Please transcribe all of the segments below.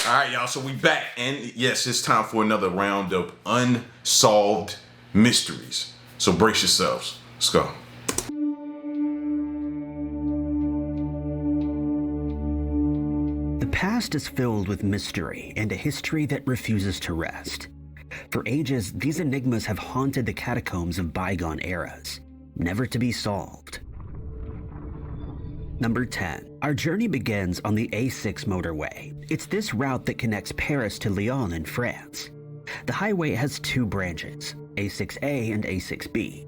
All right, y'all, so we back, and yes, it's time for another round of unsolved mysteries. So brace yourselves. Let's go. The past is filled with mystery and a history that refuses to rest. For ages, these enigmas have haunted the catacombs of bygone eras, never to be solved. Number 10. Our journey begins on the A6 motorway. It's this route that connects Paris to Lyon in France. The highway has two branches, A6A and A6B.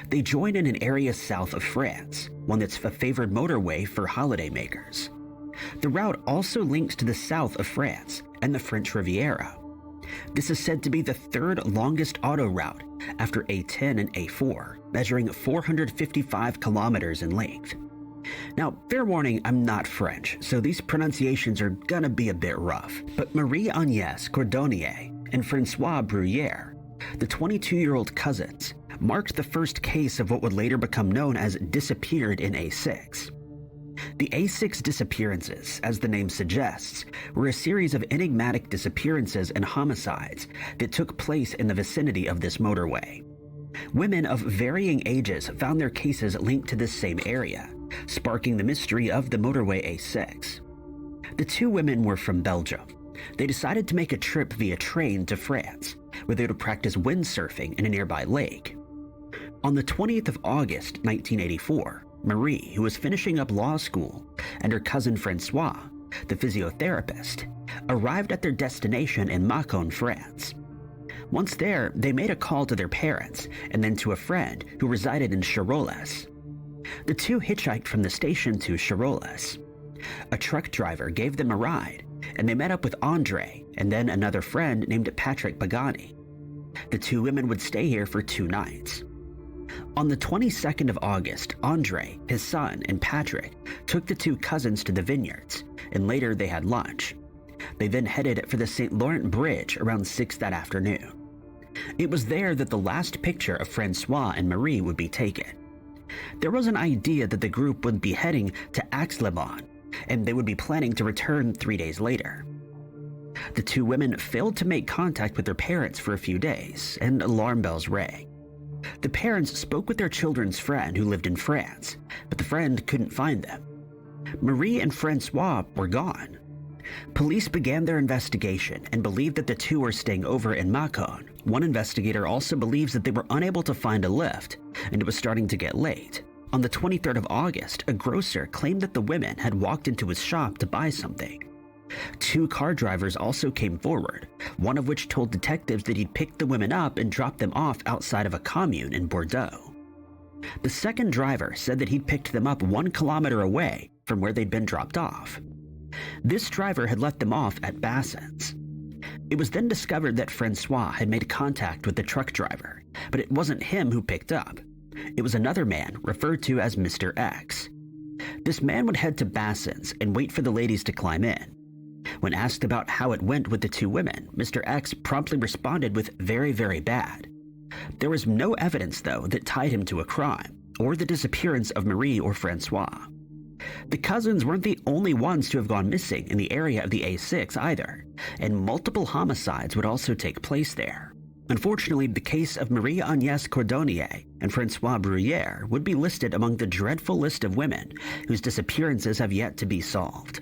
They join in an area south of France, one that's a favored motorway for holidaymakers. The route also links to the south of France and the French Riviera. This is said to be the third longest auto route after A10 and A4, measuring 455 kilometers in length. Now, fair warning, I'm not French, so these pronunciations are gonna be a bit rough. But Marie-Agnès Cordonnier and François Bruyère, the 22-year-old cousins, marked the first case of what would later become known as disappeared in A6. The A6 disappearances, as the name suggests, were a series of enigmatic disappearances and homicides that took place in the vicinity of this motorway. Women of varying ages found their cases linked to this same area, sparking the mystery of the motorway A6. The two women were from Belgium. They decided to make a trip via train to France, where they would practice windsurfing in a nearby lake. On the 20th of August, 1984, Marie, who was finishing up law school, and her cousin Francois, the physiotherapist, arrived at their destination in Mâcon, France. Once there, they made a call to their parents and then to a friend who resided in Charolles. The two hitchhiked from the station to Charolles. A truck driver gave them a ride, and they met up with Andre and then another friend named Patrick Pagani. The two women would stay here for 2 nights. On the 22nd of August, Andre, his son, and Patrick took the two cousins to the vineyards, and later they had lunch. They then headed for the St. Laurent Bridge around 6 that afternoon. It was there that the last picture of Francois and Marie would be taken. There was an idea that the group would be heading to Aix-les-Bains, and they would be planning to return 3 days later. The two women failed to make contact with their parents for a few days, and alarm bells rang. The parents spoke with their children's friend who lived in France, but the friend couldn't find them. Marie and Francois were gone. Police began their investigation and believed that the two were staying over in Mâcon. One investigator also believes that they were unable to find a lift, and it was starting to get late. On the 23rd of August, a grocer claimed that the women had walked into his shop to buy something. 2 car drivers also came forward, one of which told detectives that he'd picked the women up and dropped them off outside of a commune in Bordeaux. The second driver said that he'd picked them up 1 kilometer away from where they'd been dropped off. This driver had left them off at Bassins. It was then discovered that Francois had made contact with the truck driver, but it wasn't him who picked up. It was another man referred to as Mr. X. This man would head to Bassins and wait for the ladies to climb in. When asked about how it went with the two women, Mr. X promptly responded with very, very bad. There was no evidence, though, that tied him to a crime or the disappearance of Marie or Francois. The cousins weren't the only ones to have gone missing in the area of the A6 either, and multiple homicides would also take place there. Unfortunately, the case of Marie-Agnès Cordonnier and François Bruyère would be listed among the dreadful list of women whose disappearances have yet to be solved.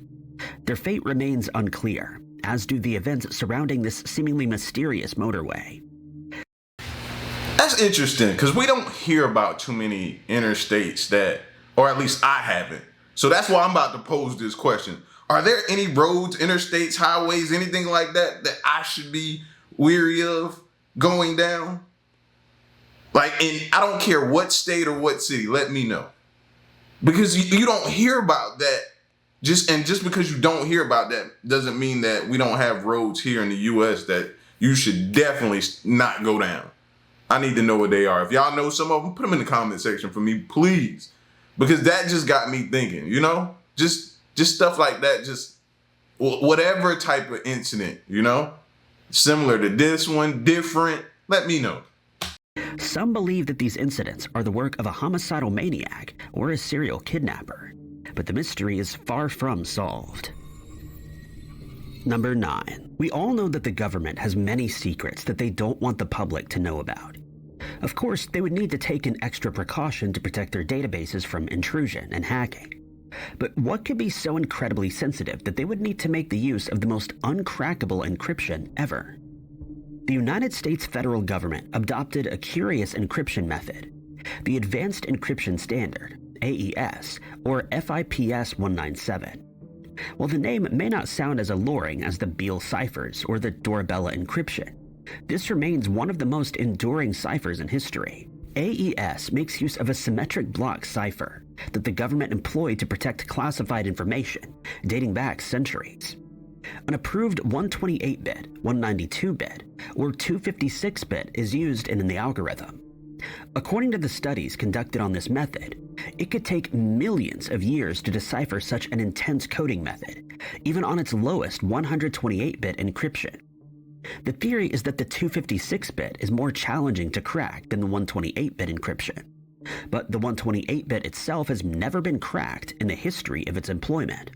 Their fate remains unclear, as do the events surrounding this seemingly mysterious motorway. That's interesting, because we don't hear about too many interstates that, or at least I haven't. So that's why I'm about to pose this question. Are there any roads, interstates, highways, anything like that that I should be weary of going down? Like, and I don't care what state or what city, let me know. Because you don't hear about that. Just because you don't hear about that doesn't mean that we don't have roads here in the US that you should definitely not go down. I need to know what they are. If y'all know some of them, put them in the comment section for me, please. Because that just got me thinking, you know? Just stuff like that, just whatever type of incident, you know? Similar to this one, different, let me know. Some believe that these incidents are the work of a homicidal maniac or a serial kidnapper, but the mystery is far from solved. Number 9. We all know that the government has many secrets that they don't want the public to know about. Of course, they would need to take an extra precaution to protect their databases from intrusion and hacking. But what could be so incredibly sensitive that they would need to make the use of the most uncrackable encryption ever? The United States federal government adopted a curious encryption method, the Advanced Encryption Standard, AES, or FIPS 197. While the name may not sound as alluring as the Beale ciphers or the Dorabella encryption, this remains one of the most enduring ciphers in history. AES makes use of a symmetric block cipher that the government employed to protect classified information dating back centuries. An approved 128-bit, 192-bit, or 256-bit is used in the algorithm. According to the studies conducted on this method, it could take millions of years to decipher such an intense coding method, even on its lowest 128-bit encryption. The theory is that the 256-bit is more challenging to crack than the 128-bit encryption, but the 128-bit itself has never been cracked in the history of its employment.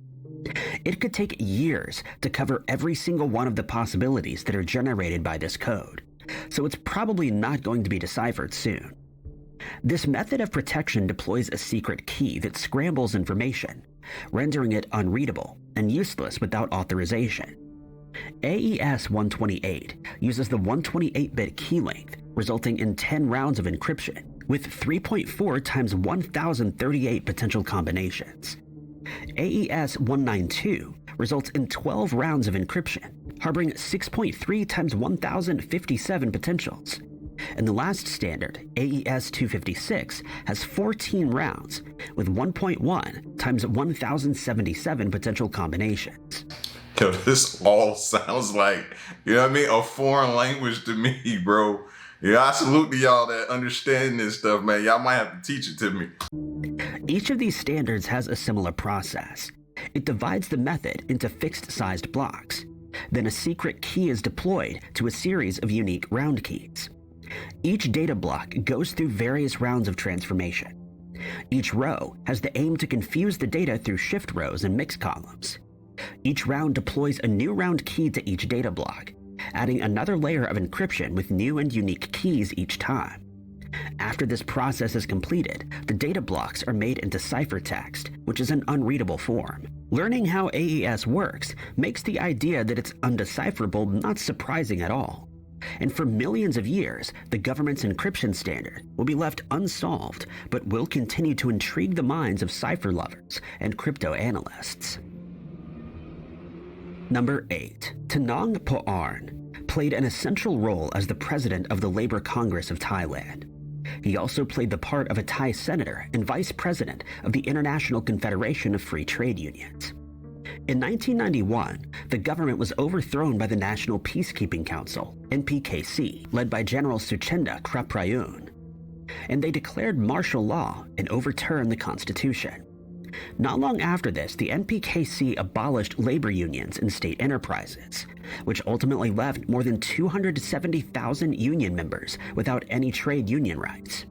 It could take years to cover every single one of the possibilities that are generated by this code, so it's probably not going to be deciphered soon. This method of protection deploys a secret key that scrambles information, rendering it unreadable and useless without authorization. AES 128 uses the 128-bit key length, resulting in 10 rounds of encryption, with 3.4 times 1038 potential combinations. AES 192 results in 12 rounds of encryption, harboring 6.3 times 1057 potentials. And the last standard, AES 256, has 14 rounds, with 1.1 times 1077 potential combinations. Yo, this all sounds like, you know what I mean, a foreign language to me, bro. Yeah, I salute to y'all that understand this stuff, man. Y'all might have to teach it to me. Each of these standards has a similar process. It divides the method into fixed-sized blocks. Then a secret key is deployed to a series of unique round keys. Each data block goes through various rounds of transformation. Each row has the aim to confuse the data through shift rows and mix columns. Each round deploys a new round key to each data block, adding another layer of encryption with new and unique keys each time. After this process is completed, the data blocks are made into ciphertext, which is an unreadable form. Learning how AES works makes the idea that it's undecipherable not surprising at all. And for millions of years, the government's encryption standard will be left unsolved, but will continue to intrigue the minds of cipher lovers and crypto analysts. Number 8. Tanong Poon played an essential role as the president of the Labour Congress of Thailand. He also played the part of a Thai senator and vice president of the International Confederation of Free Trade Unions. In 1991, the government was overthrown by the National Peacekeeping Council, NPKC, led by General Suchenda Kraprayun, and they declared martial law and overturned the constitution. Not long after this, the NPKC abolished labor unions and state enterprises, which ultimately left more than 270,000 union members without any trade union rights.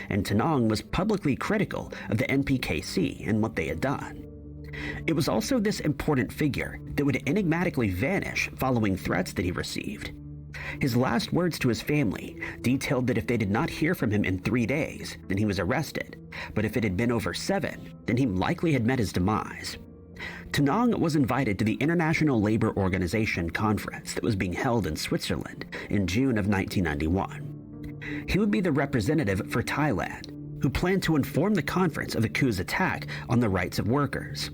And Tanong was publicly critical of the NPKC and what they had done. It was also this important figure that would enigmatically vanish following threats that he received. His last words to his family detailed that if they did not hear from him in 3 days, then he was arrested, but if it had been over 7, then he likely had met his demise. Tanong was invited to the International Labour Organization conference that was being held in Switzerland in June of 1991. He would be the representative for Thailand, who planned to inform the conference of the coup's attack on the rights of workers.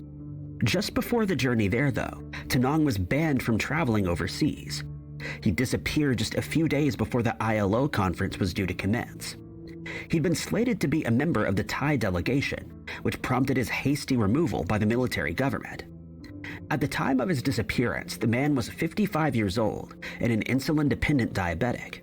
Just before the journey there, though, Tanong was banned from traveling overseas. He disappeared just a few days before the ILO conference was due to commence. He'd been slated to be a member of the Thai delegation, which prompted his hasty removal by the military government. At the time of his disappearance, the man was 55 years old and an insulin-dependent diabetic.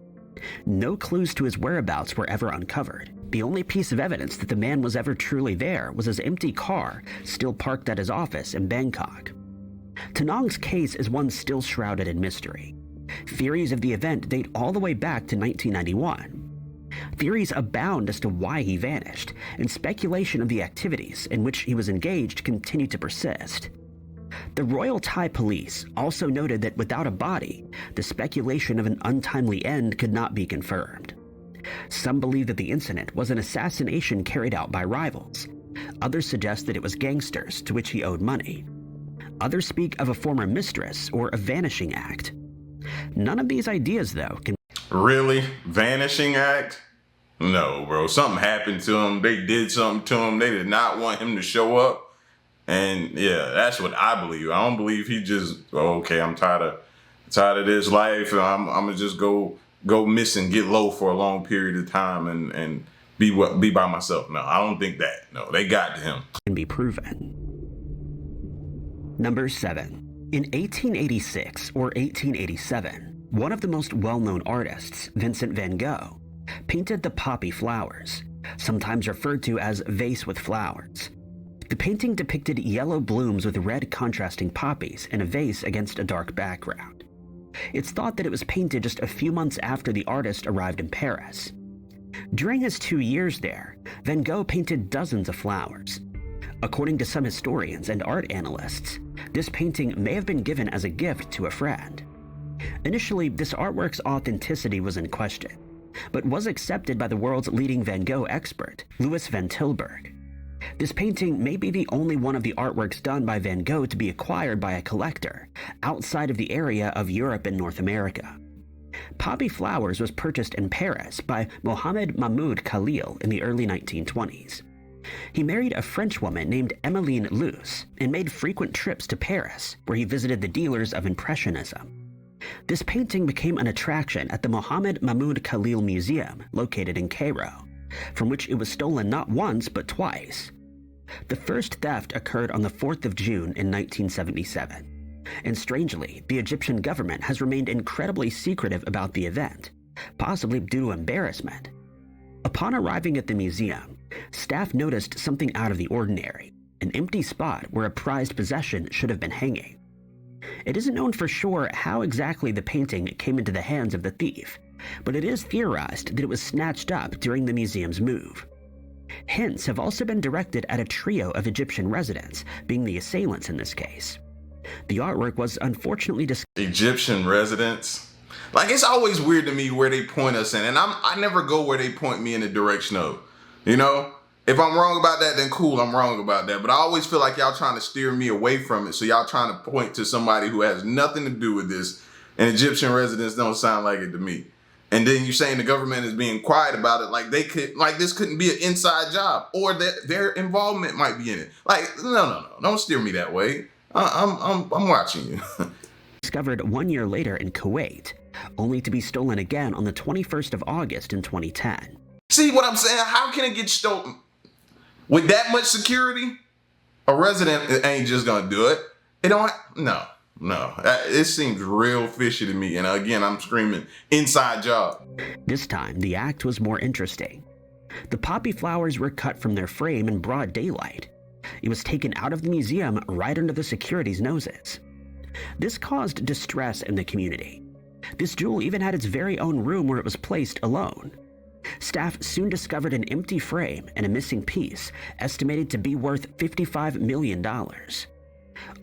No clues to his whereabouts were ever uncovered. The only piece of evidence that the man was ever truly there was his empty car still parked at his office in Bangkok. Tanong's case is one still shrouded in mystery. Theories of the event date all the way back to 1991. Theories abound as to why he vanished, and speculation of the activities in which he was engaged continue to persist. The Royal Thai Police also noted that without a body, the speculation of an untimely end could not be confirmed. Some believe that the incident was an assassination carried out by rivals. Others suggest that it was gangsters to which he owed money. Others speak of a former mistress or a vanishing act. None of these ideas, though, can... Really? Vanishing act? No, bro. Something happened to him. They did something to him. They did not want him to show up. And yeah, that's what I believe. I don't believe he just, okay, I'm tired of this life. I'm gonna just go miss and get low for a long period of time and be by myself. No, I don't think that. No, they got to him. Can be proven. Number 7. In 1886 or 1887, one of the most well-known artists, Vincent van Gogh, painted the poppy flowers, sometimes referred to as vase with flowers. The painting depicted yellow blooms with red contrasting poppies in a vase against a dark background. It's thought that it was painted just a few months after the artist arrived in Paris. During his 2 years there, Van Gogh painted dozens of flowers. According to some historians and art analysts, this painting may have been given as a gift to a friend. Initially, this artwork's authenticity was in question, but was accepted by the world's leading Van Gogh expert, Louis van Tilburg. This painting may be the only one of the artworks done by Van Gogh to be acquired by a collector outside of the area of Europe and North America. Poppy Flowers was purchased in Paris by Mohamed Mahmoud Khalil in the early 1920s. He married a French woman named Emmeline Luce and made frequent trips to Paris, where he visited the dealers of Impressionism. This painting became an attraction at the Mohamed Mahmoud Khalil Museum, located in Cairo, from which it was stolen not once but twice. The first theft occurred on the 4th of June in 1977, and strangely, the Egyptian government has remained incredibly secretive about the event, possibly due to embarrassment. Upon arriving at the museum, staff noticed something out of the ordinary, an empty spot where a prized possession should have been hanging. It isn't known for sure how exactly the painting came into the hands of the thief, but it is theorized that it was snatched up during the museum's move. Hints have also been directed at a trio of Egyptian residents, being the assailants in this case. The artwork was unfortunately Egyptian residents? Like, it's always weird to me where they point us in, and I never go where they point me in the direction of, you know? If I'm wrong about that, then cool, I'm wrong about that. But I always feel like y'all trying to steer me away from it, so y'all trying to point to somebody who has nothing to do with this, and Egyptian residents don't sound like it to me. And then you're saying the government is being quiet about it, like this couldn't be an inside job, or that their involvement might be in it. Like, no, don't steer me that way. I'm watching you. Discovered 1 year later in Kuwait, only to be stolen again on the 21st of August in 2010. See what I'm saying? How can it get stolen? With that much security, a resident ain't just gonna do it. It don't, no. It seems real fishy to me. And again, I'm screaming, inside job. This time, the act was more interesting. The poppy flowers were cut from their frame in broad daylight. It was taken out of the museum right under the security's noses. This caused distress in the community. This jewel even had its very own room where it was placed alone. Staff soon discovered an empty frame and a missing piece, estimated to be worth $55 million.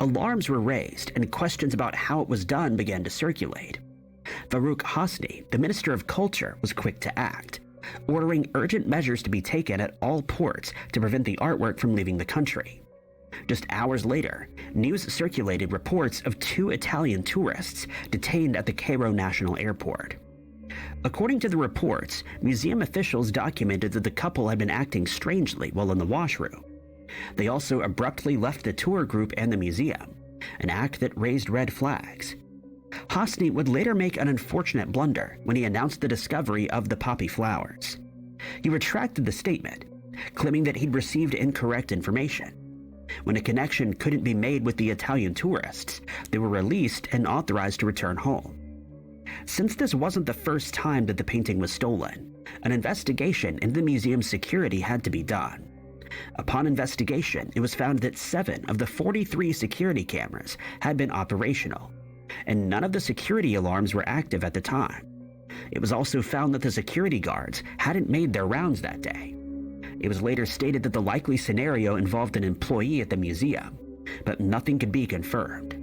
Alarms were raised and questions about how it was done began to circulate. Farouk Hosni, the Minister of Culture, was quick to act, ordering urgent measures to be taken at all ports to prevent the artwork from leaving the country. Just hours later, news circulated reports of 2 Italian tourists detained at the Cairo National Airport. According to the reports, museum officials documented that the couple had been acting strangely while in the washroom. They also abruptly left the tour group and the museum, an act that raised red flags. Hosni would later make an unfortunate blunder when he announced the discovery of the poppy flowers. He retracted the statement, claiming that he'd received incorrect information. When a connection couldn't be made with the Italian tourists, they were released and authorized to return home. Since this wasn't the first time that the painting was stolen, an investigation into the museum's security had to be done. Upon investigation, it was found that 7 of the 43 security cameras had been operational, and none of the security alarms were active at the time. It was also found that the security guards hadn't made their rounds that day. It was later stated that the likely scenario involved an employee at the museum, but nothing could be confirmed.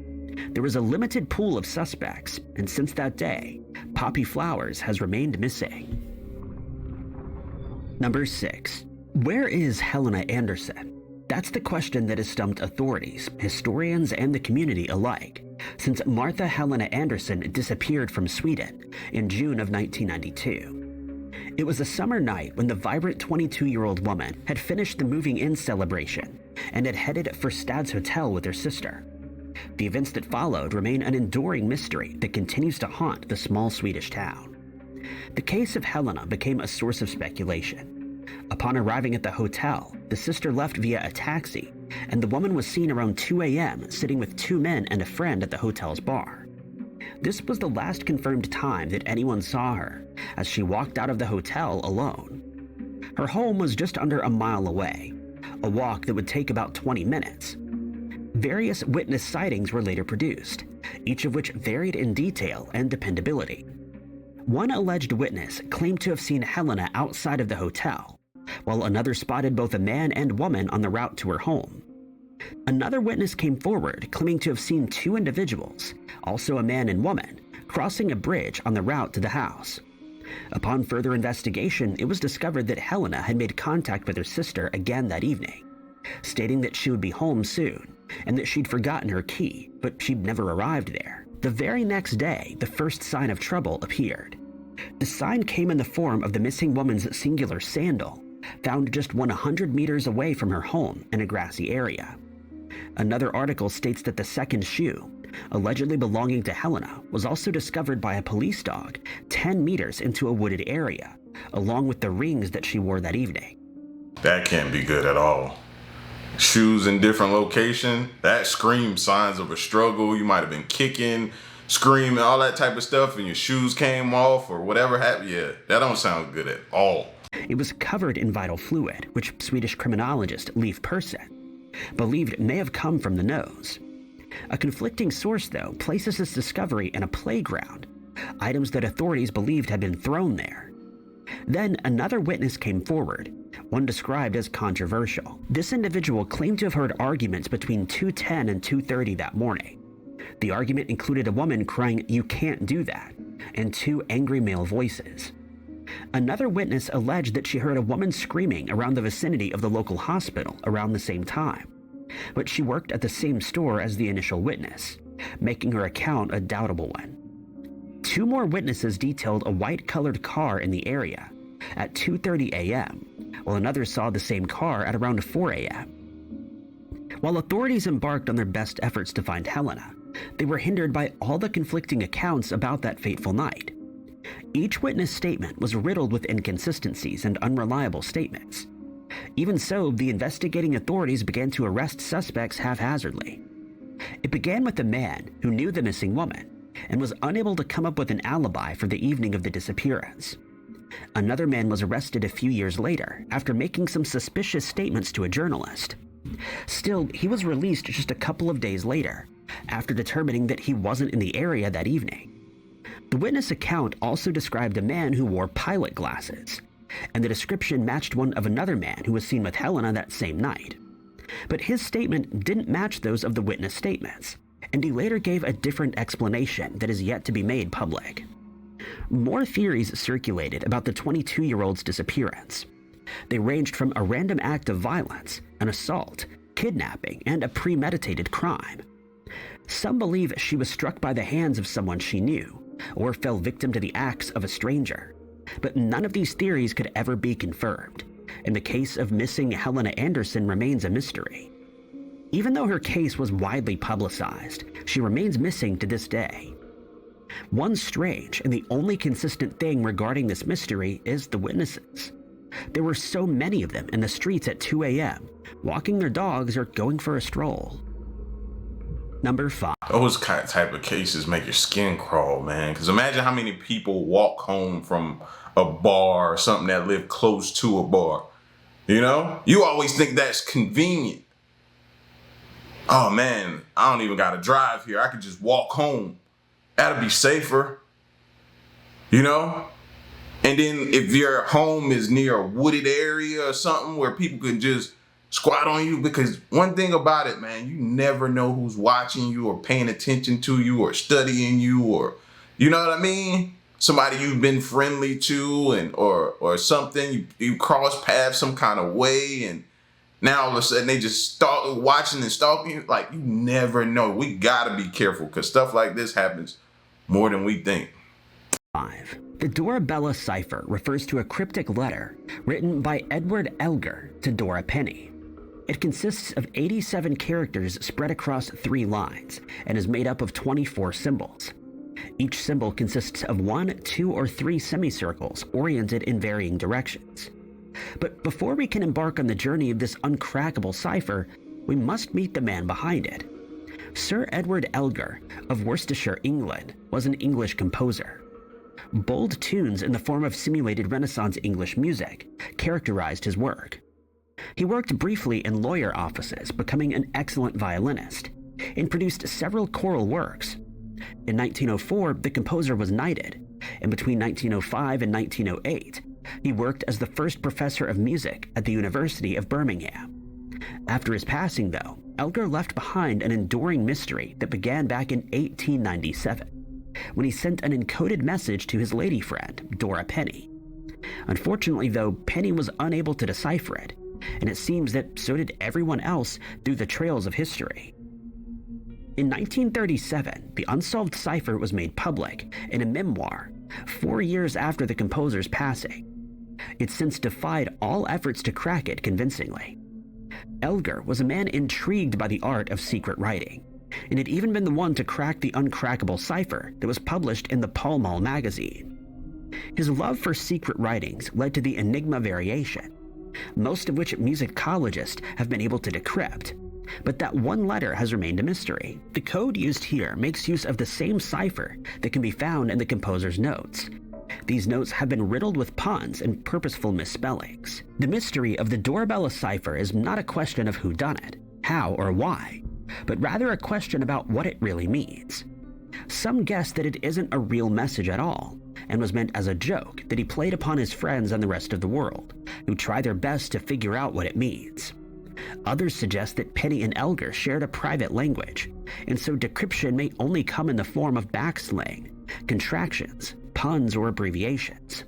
There was a limited pool of suspects, and since that day, Poppy Flowers has remained missing. Number 6. Where is Helena Anderson? That's the question that has stumped authorities, historians, and the community alike, since Martha Helena Anderson disappeared from Sweden in June of 1992. It was a summer night when the vibrant 22-year-old woman had finished the moving-in celebration and had headed for Stad's Hotel with her sister. The events that followed remain an enduring mystery that continues to haunt the small Swedish town. The case of Helena became a source of speculation. Upon arriving at the hotel, the sister left via a taxi, and the woman was seen around 2 a.m. sitting with 2 men and a friend at the hotel's bar. This was the last confirmed time that anyone saw her, as she walked out of the hotel alone. Her home was just under a mile away, a walk that would take about 20 minutes. Various witness sightings were later produced, each of which varied in detail and dependability. One alleged witness claimed to have seen Helena outside of the hotel, while another spotted both a man and woman on the route to her home. Another witness came forward claiming to have seen 2 individuals, also a man and woman, crossing a bridge on the route to the house. Upon further investigation, it was discovered that Helena had made contact with her sister again that evening, stating that she would be home soon and that she'd forgotten her key, but she'd never arrived there. The very next day, the first sign of trouble appeared. The sign came in the form of the missing woman's singular sandal, found just 100 meters away from her home in a grassy area. Another article states that the second shoe, allegedly belonging to Helena, was also discovered by a police dog 10 meters into a wooded area, along with the rings that she wore that evening. That can't be good at all. Shoes in different location, that screams signs of a struggle. You might have been kicking, screaming, all that type of stuff, and your shoes came off or whatever happened. Yeah, that don't sound good at all. It was covered in vital fluid, which Swedish criminologist Leif Persson believed may have come from the nose. A conflicting source, though, places this discovery in a playground, items that authorities believed had been thrown there. Then another witness came forward, one described as controversial. This individual claimed to have heard arguments between 2:10 and 2:30 that morning. The argument included a woman crying, "You can't do that," and 2 angry male voices. Another witness alleged that she heard a woman screaming around the vicinity of the local hospital around the same time, but she worked at the same store as the initial witness, making her account a doubtable one. 2 more witnesses detailed a white-colored car in the area at 2:30 a.m., while another saw the same car at around 4 a.m. While authorities embarked on their best efforts to find Helena, they were hindered by all the conflicting accounts about that fateful night. Each witness statement was riddled with inconsistencies and unreliable statements. Even so, the investigating authorities began to arrest suspects haphazardly. It began with a man who knew the missing woman and was unable to come up with an alibi for the evening of the disappearance. Another man was arrested a few years later after making some suspicious statements to a journalist. Still, he was released just a couple of days later, after determining that he wasn't in the area that evening. The witness account also described a man who wore pilot glasses, and the description matched one of another man who was seen with Helena that same night. But his statement didn't match those of the witness statements, and he later gave a different explanation that is yet to be made public. More theories circulated about the 22-year-old's disappearance. They ranged from a random act of violence, an assault, kidnapping, and a premeditated crime. Some believe she was struck by the hands of someone she knew, or fell victim to the acts of a stranger. But none of these theories could ever be confirmed, and the case of missing Helena Anderson remains a mystery. Even though her case was widely publicized, she remains missing to this day. One strange and the only consistent thing regarding this mystery is the witnesses. There were so many of them in the streets at 2 a.m., walking their dogs or going for a stroll. Number 5. Those type of cases make your skin crawl, man. Because imagine how many people walk home from a bar or something that live close to a bar. You know? You always think that's convenient. Oh, man, I don't even got to drive here. I could just walk home. That'll be safer. You know? And then if your home is near a wooded area or something where people can just squat on you, because one thing about it, man, you never know who's watching you or paying attention to you or studying you, or, you know what I mean? Somebody you've been friendly to, and or something, you cross paths some kind of way, and now all of a sudden they just start watching and stalking you. Like, you never know. We gotta be careful, because stuff like this happens more than we think. 5. The Dorabella cipher refers to a cryptic letter written by Edward Elgar to Dora Penny. It consists of 87 characters spread across 3 lines and is made up of 24 symbols. Each symbol consists of 1, 2, or 3 semicircles oriented in varying directions. But before we can embark on the journey of this uncrackable cipher, we must meet the man behind it. Sir Edward Elgar of Worcestershire, England, was an English composer. Bold tunes in the form of simulated Renaissance English music characterized his work. He worked briefly in lawyer offices, becoming an excellent violinist, and produced several choral works. In 1904, the composer was knighted, and between 1905 and 1908, he worked as the first professor of music at the University of Birmingham. After his passing, though, Elgar left behind an enduring mystery that began back in 1897, when he sent an encoded message to his lady friend, Dora Penny. Unfortunately, though, Penny was unable to decipher it, and it seems that so did everyone else through the trails of history. In 1937, the unsolved cipher was made public in a memoir 4 years after the composer's passing. It's since defied all efforts to crack it convincingly. Elgar was a man intrigued by the art of secret writing, and had even been the one to crack the uncrackable cipher that was published in the Pall Mall magazine. His love for secret writings led to the Enigma variation, most of which musicologists have been able to decrypt. But that one letter has remained a mystery. The code used here makes use of the same cipher that can be found in the composer's notes. These notes have been riddled with puns and purposeful misspellings. The mystery of the Dorabella cipher is not a question of who done it, how, or why, but rather a question about what it really means. Some guess that it isn't a real message at all, and was meant as a joke that he played upon his friends and the rest of the world, who try their best to figure out what it means. Others suggest that Penny and Elgar shared a private language, and so decryption may only come in the form of backslang, contractions, puns, or abbreviations.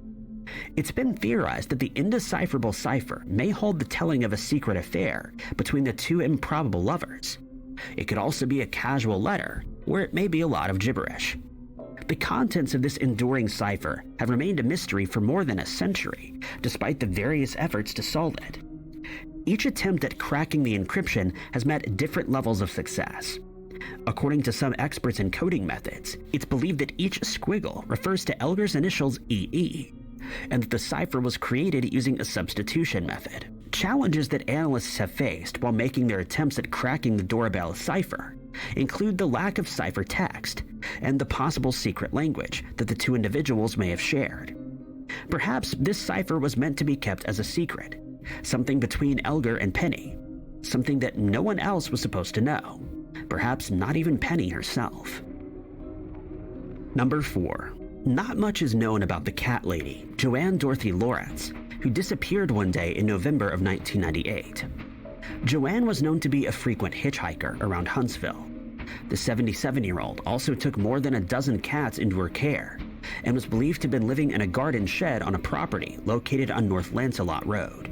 It's been theorized that the indecipherable cipher may hold the telling of a secret affair between the 2 improbable lovers. It could also be a casual letter, or it may be a lot of gibberish. The contents of this enduring cipher have remained a mystery for more than a century, despite the various efforts to solve it. Each attempt at cracking the encryption has met different levels of success. According to some experts in coding methods, it's believed that each squiggle refers to Elgar's initials EE, and that the cipher was created using a substitution method. Challenges that analysts have faced while making their attempts at cracking the Dorabella cipher include the lack of cipher text and the possible secret language that the 2 individuals may have shared. Perhaps this cipher was meant to be kept as a secret, something between Elgar and Penny, something that no one else was supposed to know, perhaps not even Penny herself. Number 4. Not much is known about the cat lady, Joanne Dorothy Lawrence, who disappeared one day in November of 1998. Joanne was known to be a frequent hitchhiker around Huntsville. The 77-year-old also took more than a dozen cats into her care, and was believed to have been living in a garden shed on a property located on North Lancelot Road.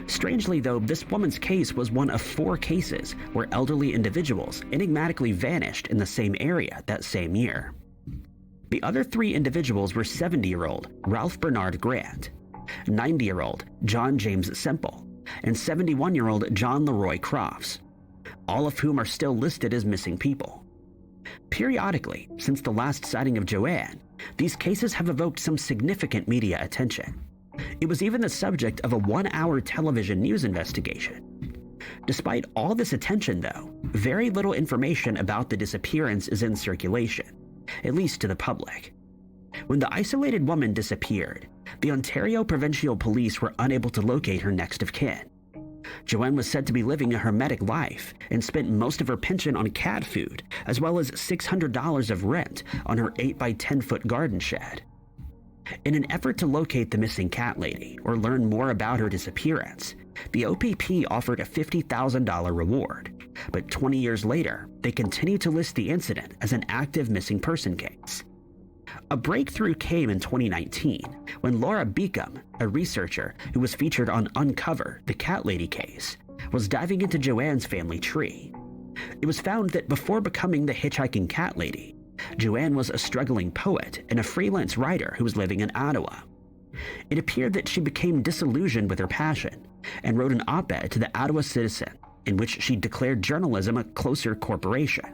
Strangely, though, this woman's case was one of 4 cases where elderly individuals enigmatically vanished in the same area that same year. The other 3 individuals were 70-year-old Ralph Bernard Grant, 90-year-old John James Semple, and 71-year-old John Leroy Crofts, all of whom are still listed as missing people. Periodically, since the last sighting of Joanne, these cases have evoked some significant media attention. It was even the subject of a 1-hour television news investigation. Despite all this attention, though, very little information about the disappearance is in circulation, at least to the public. When the isolated woman disappeared, the Ontario Provincial Police were unable to locate her next of kin. Joanne was said to be living a hermetic life and spent most of her pension on cat food, as well as $600 of rent on her 8-by-10-foot garden shed. In an effort to locate the missing cat lady or learn more about her disappearance, The OPP offered a $50,000 reward, but 20 years later, they continued to list the incident as an active missing person case. A breakthrough came in 2019 when Laura Beacom, a researcher who was featured on Uncover, the Cat Lady case, was diving into Joanne's family tree. It was found that before becoming the hitchhiking cat lady, Joanne was a struggling poet and a freelance writer who was living in Ottawa. It appeared that she became disillusioned with her passion and wrote an op-ed to the Ottawa Citizen in which she declared journalism a closer corporation.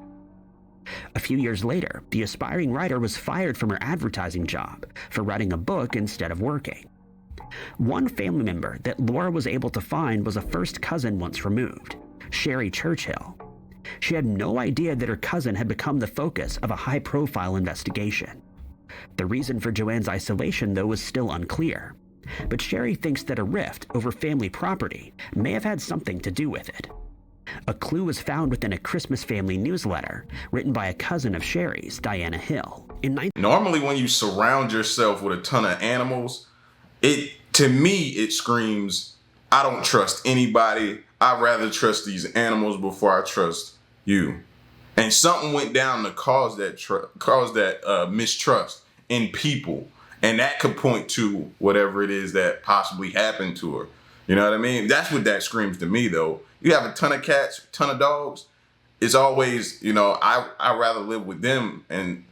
A few years later, the aspiring writer was fired from her advertising job for writing a book instead of working. One family member that Laura was able to find was a first cousin once removed, Sherry Churchill. She had no idea that her cousin had become the focus of a high-profile investigation. The reason for Joanne's isolation, though, was still unclear, but Sherry thinks that a rift over family property may have had something to do with it. A clue was found within a Christmas family newsletter written by a cousin of Sherry's, Diana Hill. Normally when you surround yourself with a ton of animals, to me it screams, I don't trust anybody. I'd rather trust these animals before I trust you. And something went down to cause that mistrust in people. And that could point to whatever it is that possibly happened to her. You know what I mean? That's what that screams to me, though. You have a ton of cats, a ton of dogs. It's always, I'd rather live with them, and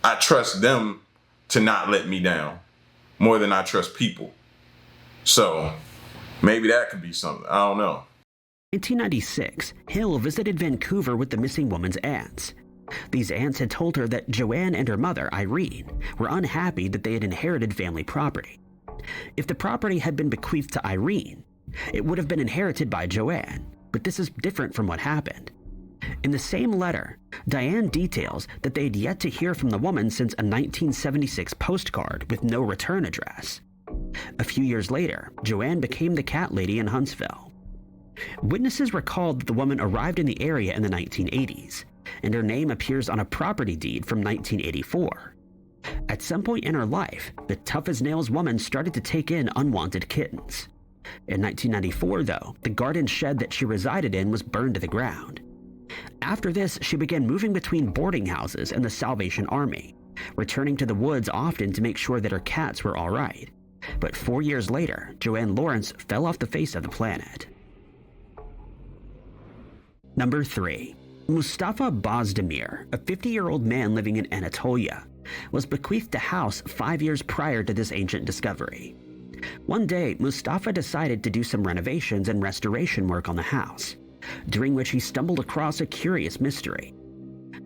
I trust them to not let me down more than I trust people. So maybe that could be something. I don't know. 1996, Hill visited Vancouver with the missing woman's aunts. These aunts had told her that Joanne and her mother, Irene, were unhappy that they had inherited family property. If the property had been bequeathed to Irene, it would have been inherited by Joanne, but this is different from what happened. In the same letter, Diane details that they had yet to hear from the woman since a 1976 postcard with no return address. A few years later, Joanne became the cat lady in Huntsville. Witnesses recalled that the woman arrived in the area in the 1980s, and her name appears on a property deed from 1984. At some point in her life, the tough-as-nails woman started to take in unwanted kittens. In 1994, though, the garden shed that she resided in was burned to the ground. After this, she began moving between boarding houses and the Salvation Army, returning to the woods often to make sure that her cats were all right. But 4 years later, Joanne Lawrence fell off the face of the planet. Number 3. Mustafa Basir, a 50-year-old man living in Anatolia, was bequeathed a house 5 years prior to this ancient discovery. One day, Mustafa decided to do some renovations and restoration work on the house, during which he stumbled across a curious mystery.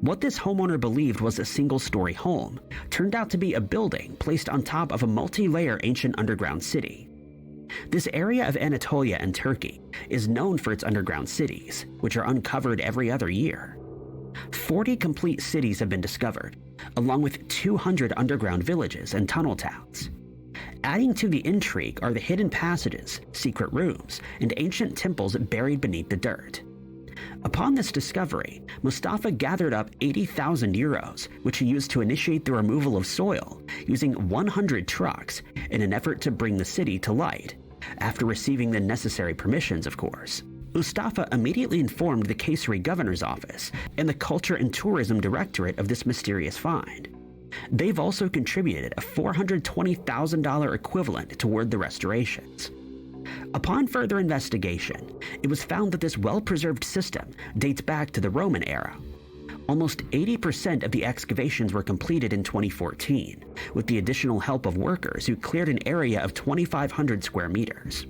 What this homeowner believed was a single-story home turned out to be a building placed on top of a multi-layer ancient underground city. This area of Anatolia and Turkey is known for its underground cities, which are uncovered every other year. 40 complete cities have been discovered, along with 200 underground villages and tunnel towns. Adding to the intrigue are the hidden passages, secret rooms, and ancient temples buried beneath the dirt. Upon this discovery, Mustafa gathered up 80,000 euros, which he used to initiate the removal of soil using 100 trucks in an effort to bring the city to light, after receiving the necessary permissions, of course. Mustafa immediately informed the Kayseri Governor's Office and the Culture and Tourism Directorate of this mysterious find. They've also contributed a $420,000 equivalent toward the restorations. Upon further investigation, it was found that this well-preserved system dates back to the Roman era. Almost 80% of the excavations were completed in 2014, with the additional help of workers who cleared an area of 2,500 square meters.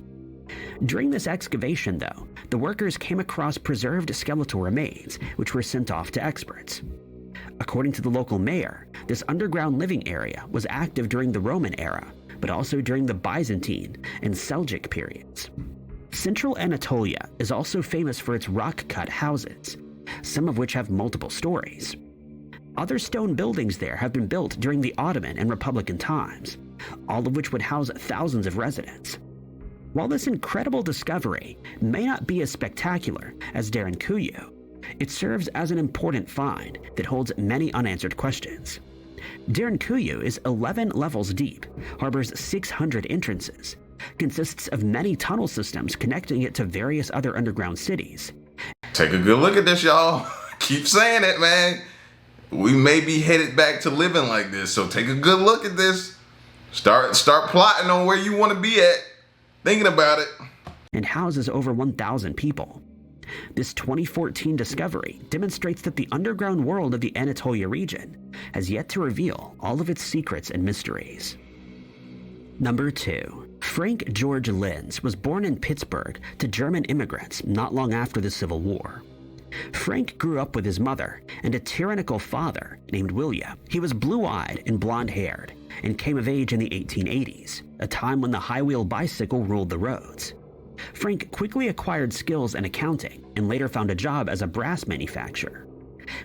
During this excavation, though, the workers came across preserved skeletal remains, which were sent off to experts. According to the local mayor, this underground living area was active during the Roman era, but also during the Byzantine and Seljuk periods. Central Anatolia is also famous for its rock-cut houses, some of which have multiple stories. Other stone buildings there have been built during the Ottoman and Republican times, all of which would house thousands of residents. While this incredible discovery may not be as spectacular as Derinkuyu, it serves as an important find that holds many unanswered questions. Derinkuyu is 11 levels deep, harbors 600 entrances, consists of many tunnel systems connecting it to various other underground cities. Take a good look at this, y'all. Keep saying it, man. We may be headed back to living like this, so take a good look at this. Start plotting on where you want to be at. Thinking about it. And houses over 1,000 people. This 2014 discovery demonstrates that the underground world of the Anatolia region has yet to reveal all of its secrets and mysteries. Number 2. Frank George Linz was born in Pittsburgh to German immigrants not long after the Civil War. Frank grew up with his mother and a tyrannical father named William. He was blue-eyed and blonde-haired and came of age in the 1880s, a time when the high-wheel bicycle ruled the roads. Frank quickly acquired skills in accounting and later found a job as a brass manufacturer.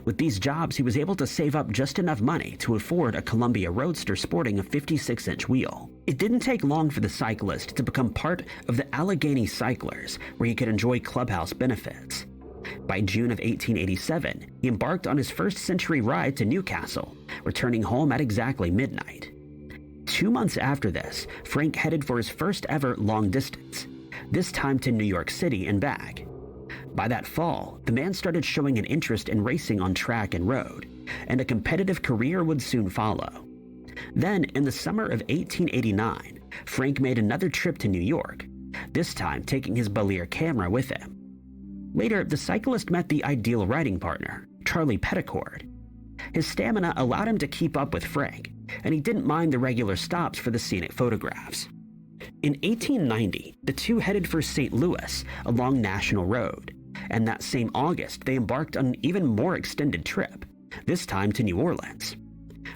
With these jobs, he was able to save up just enough money to afford a Columbia Roadster sporting a 56-inch wheel. It didn't take long for the cyclist to become part of the Allegheny Cyclers, where he could enjoy clubhouse benefits. By June of 1887, he embarked on his first-century ride to Newcastle, returning home at exactly midnight. 2 months after this, Frank headed for his first-ever long distance, this time to New York City and back. By that fall, the man started showing an interest in racing on track and road, and a competitive career would soon follow. Then, in the summer of 1889, Frank made another trip to New York, this time taking his Balier camera with him. Later, the cyclist met the ideal riding partner, Charlie Petticord. His stamina allowed him to keep up with Frank, and he didn't mind the regular stops for the scenic photographs. In 1890, the two headed for St. Louis along National Road, and that same August they embarked on an even more extended trip, this time to New Orleans.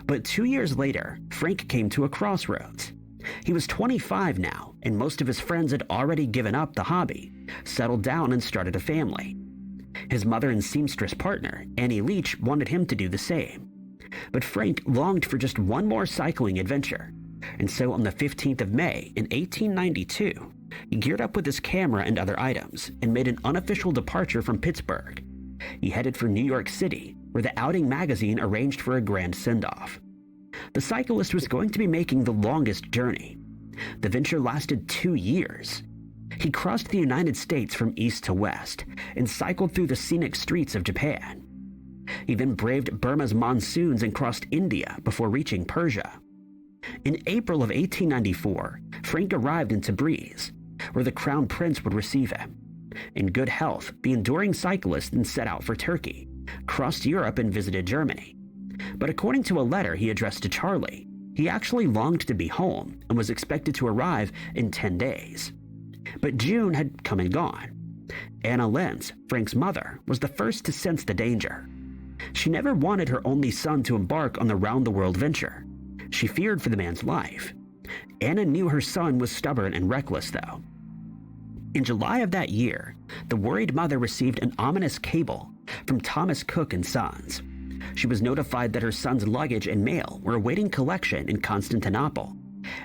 But 2 years later, Frank came to a crossroads. He was 25 now, and most of his friends had already given up the hobby, settled down and started a family. His mother and seamstress partner, Annie Leach, wanted him to do the same. But Frank longed for just one more cycling adventure, and so on the 15th of May in 1892, he geared up with his camera and other items and made an unofficial departure from Pittsburgh. He headed for New York City, where the Outing magazine arranged for a grand send-off. The cyclist was going to be making the longest journey. The venture lasted 2 years. He crossed the United States from east to west and cycled through the scenic streets of Japan. He then braved Burma's monsoons and crossed India before reaching Persia. In April of 1894, Frank arrived in Tabriz, where the Crown Prince would receive him. In good health, the enduring cyclist then set out for Turkey, crossed Europe and visited Germany. But according to a letter he addressed to Charlie, he actually longed to be home and was expected to arrive in 10 days. But June had come and gone. Anna Lenz, Frank's mother, was the first to sense the danger. She never wanted her only son to embark on the round-the-world venture. She feared for the man's life. Anna knew her son was stubborn and reckless, though. In July of that year, the worried mother received an ominous cable from Thomas Cook & Sons. She was notified that her son's luggage and mail were awaiting collection in Constantinople,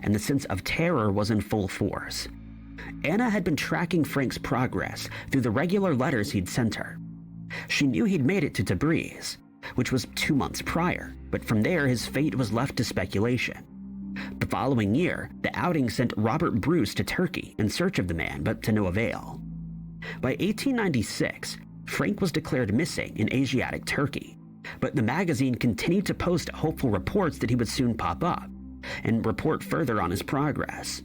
and the sense of terror was in full force. Anna had been tracking Frank's progress through the regular letters he'd sent her. She knew he'd made it to Tabriz, which was 2 months prior, but from there his fate was left to speculation. The following year, the Outing sent Robert Bruce to Turkey in search of the man, but to no avail. By 1896, Frank was declared missing in Asiatic Turkey, but the magazine continued to post hopeful reports that he would soon pop up and report further on his progress.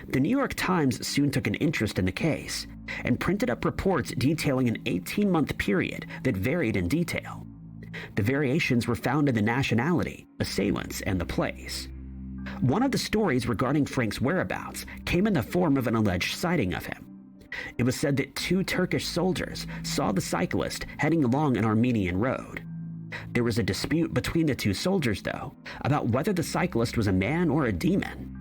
The New York Times soon took an interest in the case and printed up reports detailing an 18-month period that varied in detail. The variations were found in the nationality, assailants, and the place. One of the stories regarding Frank's whereabouts came in the form of an alleged sighting of him. It was said that 2 Turkish soldiers saw the cyclist heading along an Armenian road. There was a dispute between the 2 soldiers, though, about whether the cyclist was a man or a demon.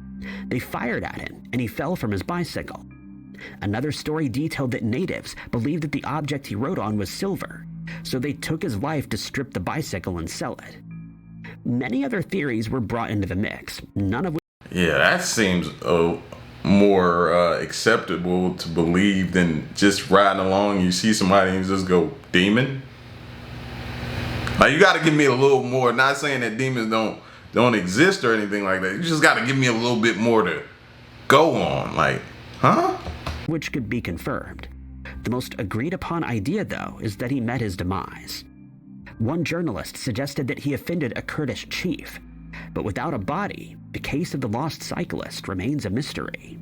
They fired at him, and he fell from his bicycle. Another story detailed that natives believed that the object he rode on was silver, so they took his life to strip the bicycle and sell it. Many other theories were brought into the mix, none of which... Yeah, that seems more acceptable to believe than just riding along, you see somebody and you just go, demon? Like, you gotta give me a little more, not saying that demons don't exist or anything like that. You just gotta give me a little bit more to go on. Like, huh? Which could be confirmed. The most agreed upon idea, though, is that he met his demise. One journalist suggested that he offended a Kurdish chief, but without a body, the case of the lost cyclist remains a mystery.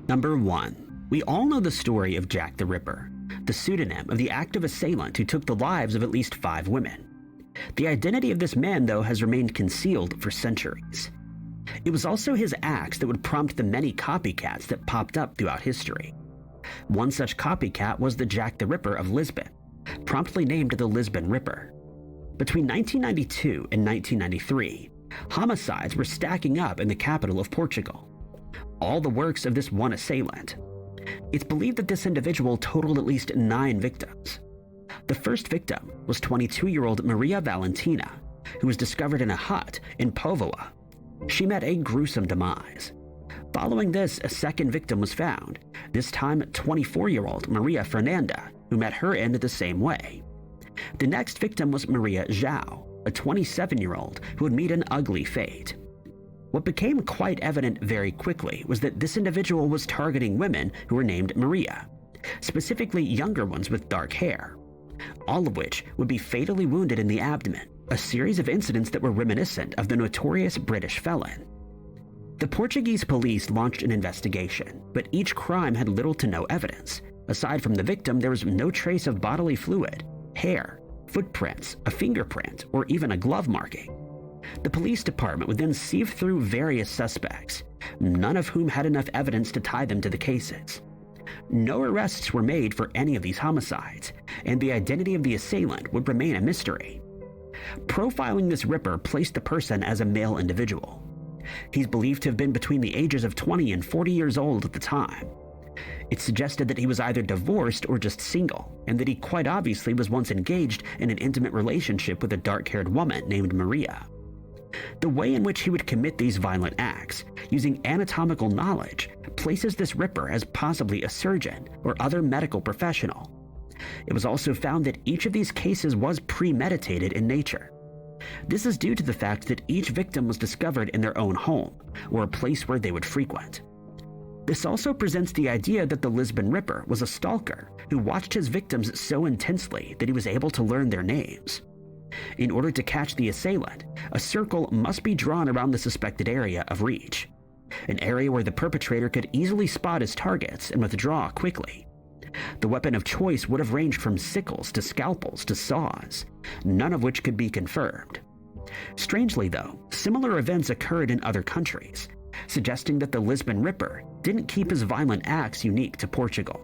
Number 1. We all know the story of Jack the Ripper, the pseudonym of the active assailant who took the lives of at least 5 women. The identity of this man, though, has remained concealed for centuries. It was also his acts that would prompt the many copycats that popped up throughout history. One such copycat was the Jack the Ripper of Lisbon, promptly named the Lisbon Ripper. Between 1992 and 1993, homicides were stacking up in the capital of Portugal, all the works of this one assailant. It's believed that this individual totaled at least 9 victims. The first victim was 22-year-old Maria Valentina, who was discovered in a hut in Póvoa. She met a gruesome demise. Following this, a second victim was found, this time 24-year-old Maria Fernanda, who met her end the same way. The next victim was Maria João, a 27-year-old who would meet an ugly fate. What became quite evident very quickly was that this individual was targeting women who were named Maria, specifically younger ones with dark hair, all of which would be fatally wounded in the abdomen, a series of incidents that were reminiscent of the notorious British felon. The Portuguese police launched an investigation, but each crime had little to no evidence. Aside from the victim, there was no trace of bodily fluid, hair, footprints, a fingerprint, or even a glove marking. The police department would then sieve through various suspects, none of whom had enough evidence to tie them to the cases. No arrests were made for any of these homicides, and the identity of the assailant would remain a mystery. Profiling this Ripper placed the person as a male individual. He's believed to have been between the ages of 20 and 40 years old at the time. It suggested that he was either divorced or just single, and that he quite obviously was once engaged in an intimate relationship with a dark-haired woman named Maria. The way in which he would commit these violent acts, using anatomical knowledge, places this Ripper as possibly a surgeon or other medical professional. It was also found that each of these cases was premeditated in nature. This is due to the fact that each victim was discovered in their own home, or a place where they would frequent. This also presents the idea that the Lisbon Ripper was a stalker who watched his victims so intensely that he was able to learn their names. In order to catch the assailant, a circle must be drawn around the suspected area of reach, an area where the perpetrator could easily spot his targets and withdraw quickly. The weapon of choice would have ranged from sickles to scalpels to saws, none of which could be confirmed. Strangely, though, similar events occurred in other countries, suggesting that the Lisbon Ripper didn't keep his violent acts unique to Portugal.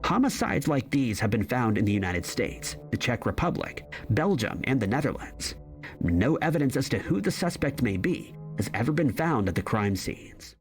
Homicides like these have been found in the United States, the Czech Republic, Belgium, and the Netherlands. No evidence as to who the suspect may be has ever been found at the crime scenes.